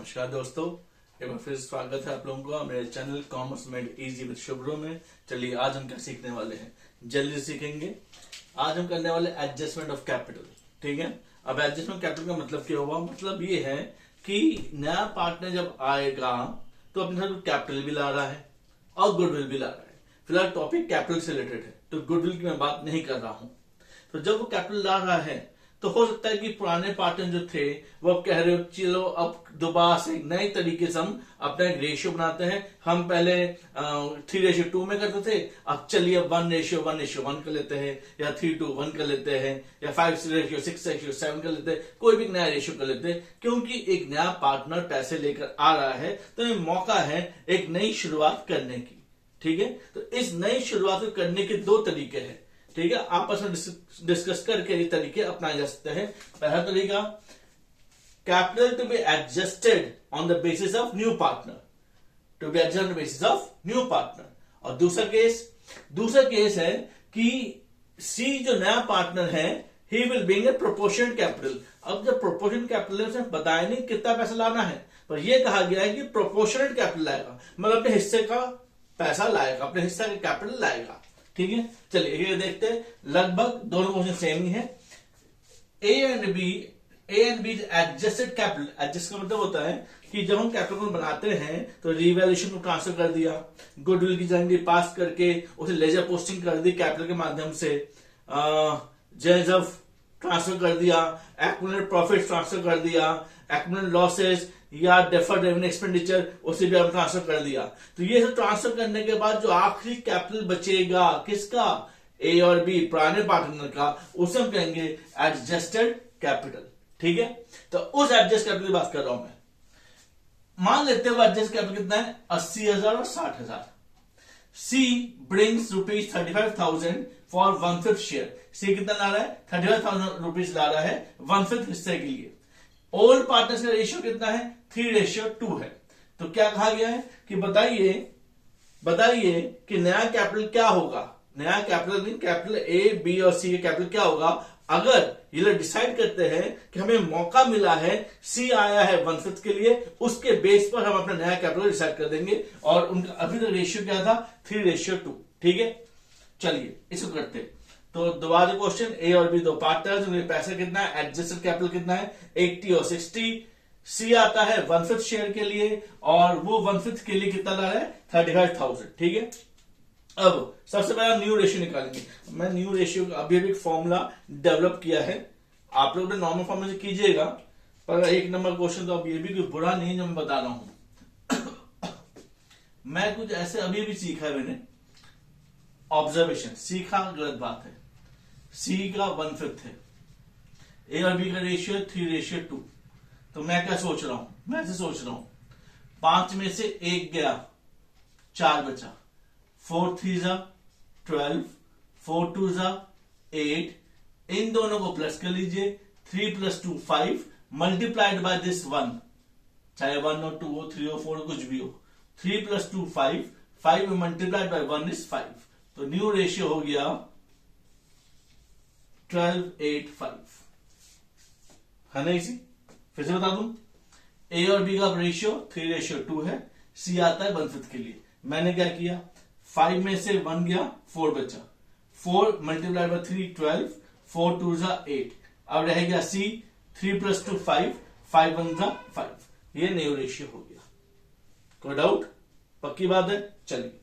नमस्कार दोस्तों, एक बार फिर स्वागत है आप लोगों का मेरे channel commerce made easy with Shubhro में। चलिए आज हम क्या सीखने वाले हैं, जल्दी सीखेंगे। आज हम करने वाले एडजस्टमेंट ऑफ कैपिटल। ठीक है, अब एडजस्टमेंट कैपिटल का मतलब क्या हुआ? मतलब ये है कि नया पार्टनर जब आएगा तो अपने साथ कैपिटल भी ला रहा है और गुडविल भी ला रहा है। फिलहाल टॉपिक कैपिटल से रिलेटेड है तो गुडविल की मैं बात नहीं कर रहा हूं। तो जब वो कैपिटल ला रहा है तो हो सकता है कि पुराने पार्टनर जो थे वो अब कह रहे हो चलो अब दोबारा से नए तरीके से हम अपना एक रेशियो बनाते हैं। हम पहले 3:2 में करते थे, अब चलिए 1:1:1 कर लेते हैं, या 3:1 कर लेते हैं, या 5:6:7 कर लेते हैं। कोई भी नया रेशियो कर लेते हैं क्योंकि एक नया पार्टनर पैसे लेकर आ रहा है तो ये मौका है एक नई शुरुआत करने की। ठीक है, तो इस नई शुरुआत करने के दो तरीके हैं। ठीक है, आपस में डिस्कस करके ये तरीके अपनाए जा सकते हैं। पहला तरीका, capital to be adjusted on the basis of new partner, to be adjusted on the basis of new partner. और दूसरा केस है कि सी जो नया पार्टनर है he will being a proportional capital. अब जब प्रोपोर्शनल कैपिटल है बताया नहीं कितना पैसा लाना है, पर यह कहा गया है कि प्रोपोर्शनल कैपिटल लाएगा, मतलब अपने हिस्से का पैसा लाएगा, अपने हिस्से का कैपिटल लाएगा। ठीक है, चलिए ये देखते हैं। लगभग दोनों क्वेश्चन सेम ही है। A and be adjusted capital. Adjust का मतलब होता है कि जब हम कैपिटल बनाते हैं तो रिवैल्यूएशन को ट्रांसफर कर दिया, गुडविल की जानकारी पास करके उसे लेजर पोस्टिंग कर दी कैपिटल के माध्यम से, जेजफ ट्रांसफर कर दिया, एक्यूमुलेटेड प्रॉफिट ट्रांसफर कर दिया, एक्यूमुलेटेड लॉसेस या डेफर्ड रेवेन्यू एक्सपेंडिचर उसे भी हम ट्रांसफर कर दिया। तो ये सब ट्रांसफर करने के बाद जो आखिरी कैपिटल बचेगा किसका, ए और बी पुराने पार्टनर का, उसे हम कहेंगे एडजस्टेड कैपिटल। ठीक है, तो उस एडजस्ट कैपिटल की बात कर रहा हूं मैं। मान लेते हैं वो एडजस्ट कैपिटल कितना है, 80,000 और 60,000। सी ब्रिंग्स ₹35,000 फॉर 1/5 शेयर। सी कितना ला रहा है, 35,000 रुपीज ला रहा है 1/5 हिस्से के लिए। ओल्ड पार्टनर्स का रेशियो कितना है, 3:2 है। तो क्या कहा गया है कि बताइए कि नया कैपिटल क्या होगा। नया कैपिटल ए बी और सी का कैपिटल क्या होगा अगर ये लोग डिसाइड करते हैं कि हमें मौका मिला है, सी आया है 1/5 के लिए, उसके बेस पर हम अपना नया कैपिटल डिसाइड कर देंगे। और उनका अभी तक रेशियो क्या था, 3:2। ठीक है, चलिए इसको करते हैं। तो दोबारा क्वेश्चन, ए और बी दो पार्टनर्स, उनके पैसा कितना है, एडजस्टेड कैपिटल कितना है, 80 और 60। सी आता है 1/5 शेयर के लिए और वो 1/5 के लिए कितना ला रहा है, 35,000। ठीक है, अब सबसे पहले न्यू रेशियो निकालेंगे। मैं न्यू रेशियो का अभी एक फॉर्मूला डेवलप किया है, आप लोग नॉर्मल फॉर्मूला से कीजिएगा, पर 1 नंबर क्वेश्चन तो अब ये भी कोई बुरा नहीं जो मैं बता रहा हूं। मैं कुछ ऐसे अभी भी सीखा है मैंने, ऑब्जर्वेशन सीखा, गलत बात है। सी का 1/5 है, ए और बी का रेशियो 3:2। तो मैं क्या सोच रहा हूं, मैं ऐसे सोच रहा हूं 5 में से 1 गया, 4 बचा, 4 3 12, 4 2 8। इन दोनों को प्लस कर लीजिए, 3 + 2 5 मल्टीप्लाइड बाय दिस 1, चाहे 1 हो 2 हो 3 हो 4 हो कुछ भी हो। 3 + 2 5, 5 मल्टीप्लाइड बाय 1 इज 5। तो न्यू रेशियो हो गया 12:8:5, है ना इसी। फिर से बता दूं, ए और बी का रेशियो 3:2 है, सी आता है 1/5 के लिए। मैंने क्या किया, 5 में से 1 गया, 4 बचा, 4 मल्टीप्लाइड बाय 3 12, 4 2 8। अब रह गया सी, 3 + 2 5, 5 1 5। ये न्यू रेशियो हो गया। कोई डाउट? पक्की बात है। चलिए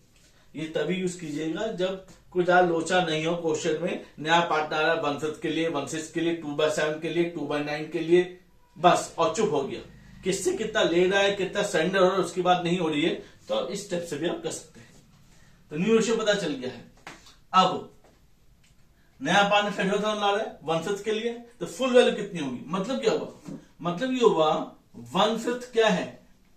ये तभी यूज कीजिएगा जब कुछ ज्यादा लोचा नहीं हो क्वेश्चन में। नया पार्टनर आ 1/5 के लिए, 1/6 के लिए, 2/7 के लिए, 2/9 के लिए, बस और चुप हो गया। किससे कितना ले रहा है, कितना सरेंडर हो रहा है उसकी बात नहीं हो रही है, तो इस स्टेप से भी आप कर सकते हैं। तो न्यू रेशियो पता चल गया है। अब नया पार्टनर 35,000 ला रहा है 1/5 के लिए, तो फुल वैल्यू कितनी होगी, मतलब क्या हुआ, मतलब ये हुआ 1/5 क्या है,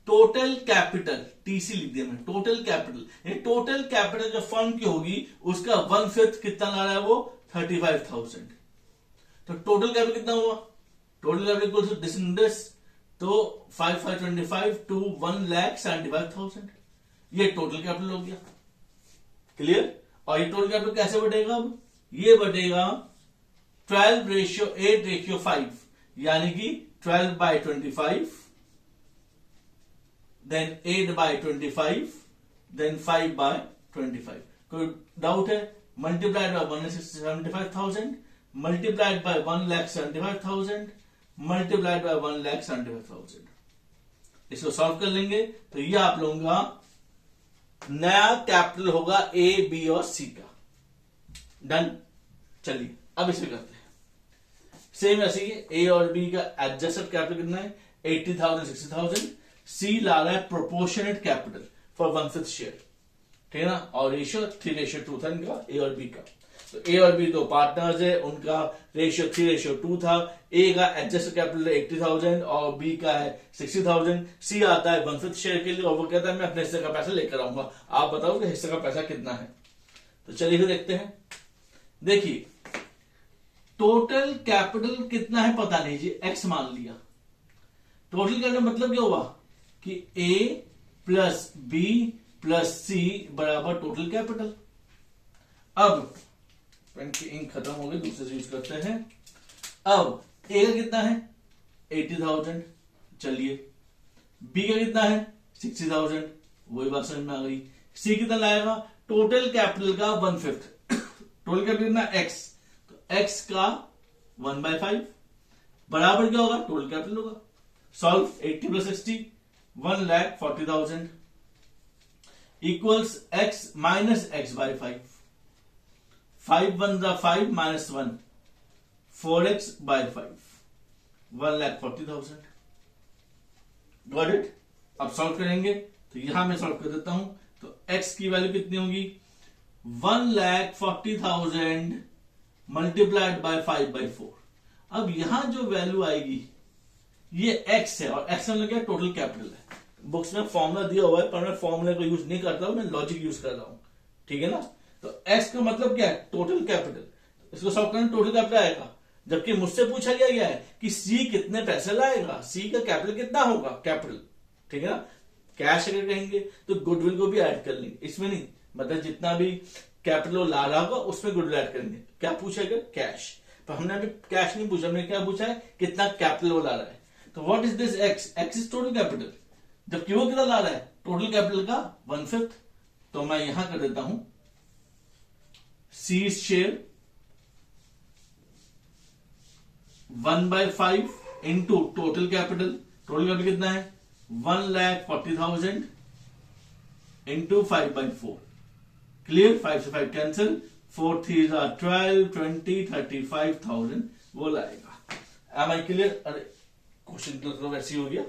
टोटल कैपिटल। टीसी लिख दिया मैंने, टोटल कैपिटल। ये टोटल कैपिटल जो फर्म की होगी उसका 1/5 कितना ला रहा है वो, 35,000। तो टोटल कैपिटल कितना हुआ, total capital equal to this in this, तो 5 5 25 to 1,75,000। ये टोटल कैपिटल हो गया। क्लियर? और ये टोटल कैपिटल कैसे बढ़ेगा, अब ये बढ़ेगा 12:8:5, यानी कि 12/25 देन 8/25, देन 5/25। कोई डाउट है? Multiplied by 1,75,000 multiplied by 1,75,000 multiplied by 1,75,000। इसको सॉल्व कर लेंगे तो ये आप लोगों का नया कैपिटल होगा ए, बी और सी का। डन। चलिए अब इसे करते हैं सेम ऐसे ही। ए और बी का एडजस्टेड कैपिटल कितना है? 80,000, 60,000। सी ला रहा है प्रोपोर्शनेट कैपिटल फॉर 1/5 शेयर, ठीक है ना। और रेशियो 3:2 था इनका, ए और बी का। तो ए और बी दो पार्टनर्स है, उनका रेशियो 3:2 था। ए का एडजस्टेड कैपिटल 80,000 और बी का है 60,000। सी आता है 1/5 शेयर के लिए और वो कहता है मैं अपने हिस्से का पैसा लेकर आऊंगा, आप बताओ कि हिस्से का पैसा कितना है। तो चलिए फिर देखते हैं। देखिए टोटल कैपिटल कितना है पता नहीं जी, एक्स मान लिया। टोटल कैपिटल मतलब क्या हुआ कि ए प्लस बी प्लस सी बराबर टोटल कैपिटल। अब पेन की इंक खत्म हो गई, दूसरे से यूज करते हैं। अब ए का कितना है? 80,000। चलिए बी का कितना है? 60,000। वही बात समझ में आ गई। सी कितना लाएगा? टोटल कैपिटल का 1/5। टोटल कैपिटल कितना? एक्स। तो एक्स का 1/5 बराबर क्या होगा? टोटल कैपिटल होगा। Solve 80 + 60 1,40,000 equals x minus x/5। 5 1 5 minus 1 4x/5 1,40,000। Got it. अब सॉल्व करेंगे तो यहां मैं सॉल्व कर देता हूं। तो x की वैल्यू कितनी होगी? 1,40,000 मल्टीप्लाइड बाय 5/4। अब यहां जो वैल्यू आएगी ये x है और x मतलब क्या? टोटल कैपिटल है। बुक्स में फॉर्मूला दिया हुआ है पर मैं फॉर्मूले को यूज नहीं करता हूं, मैं लॉजिक यूज कर रहा हूं, ठीक है ना। तो x का मतलब क्या है? Total capital. इसको सॉल्व करना टोटल कैपिटल आएगा। जबकि मुझसे पूछा गया है कि सी कितने पैसे लाएगा, सी का कैपिटल कितना होगा? कैपिटल, ठीक है ना। कैश अगर कहेंगे तो गुडविल को भी ऐड कर लेंगे, इसमें नहीं, मतलब जितना भी कैपिटल ला रहा होगा उसमें गुडविल ऐड करेंगे। क्या पूछेगा? कैश। पर हमने अभी कैश नहीं पूछा, हमने क्या पूछा है? कितना कैपिटल वो ला रहा है। तो what is this x? X is total capital. जबकि वो कितना ला रहा है? टोटल कैपिटल का 1/5। तो मैं यहां कर देता हूं C share 1/5 into total capital. Total capital कितना है? 1,40,000 इंटू 5/4। क्लियर? 5 से 5 कैंसिल, 4 3 12 20 35,000 वो लाएगा। Am I clear? अरे क्वेश्चन तो वैसे ही हो गया।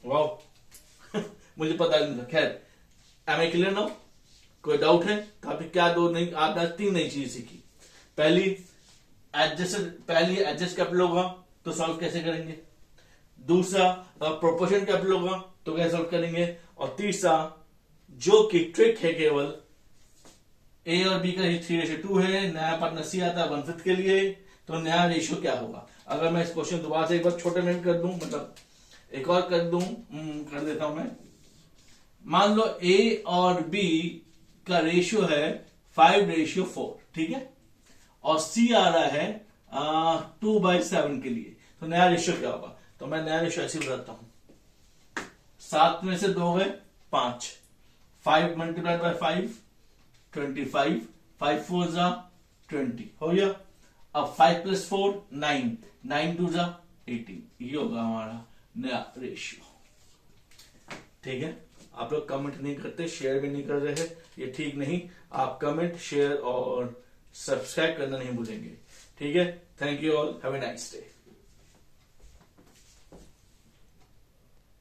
वाह मुझे पता नहीं था। खैर एम आई क्लियर नाउ? कोई डाउट है? काफी क्या दो नहीं, आपने 3 नई चीज सीखी। पहली एडजस्ट कैपिटल होगा तो सॉल्व कैसे करेंगे। दूसरा प्रोपोर्शन कैपिटल होगा तो कैसे सॉल्व करेंगे। और तीसरा जो कि ट्रिक है केवल ए और बी का 3:2 है, नया पार्टनर सी आता है 1/5 के लिए, तो नया रेशियो क्या होगा। अगर मैं इस क्वेश्चन दोबारा से एक बार छोटे में कर दूं, मतलब एक और कर देता हूं मैं। मान लो ए और बी का रेशियो है 5:4, ठीक है, और सी आ रहा है 2/7 के लिए, तो नया रेशियो क्या होगा। तो मैं नया रेशियो ऐसे बताता हूं। 7 में से 2 गए 5, 5 मल्टीप्लाइड बाय 5 25, 5 4 जा 20 हो गया। अब 5 + 4 9, 9 2 जा 18, ये होगा हमारा नया रेशियो। ठीक है, आप लोग कमेंट नहीं करते, शेयर भी नहीं कर रहे हैं, ये ठीक नहीं। आप कमेंट, शेयर और सब्सक्राइब करना नहीं भूलेंगे। ठीक है, thank you all, have a nice day.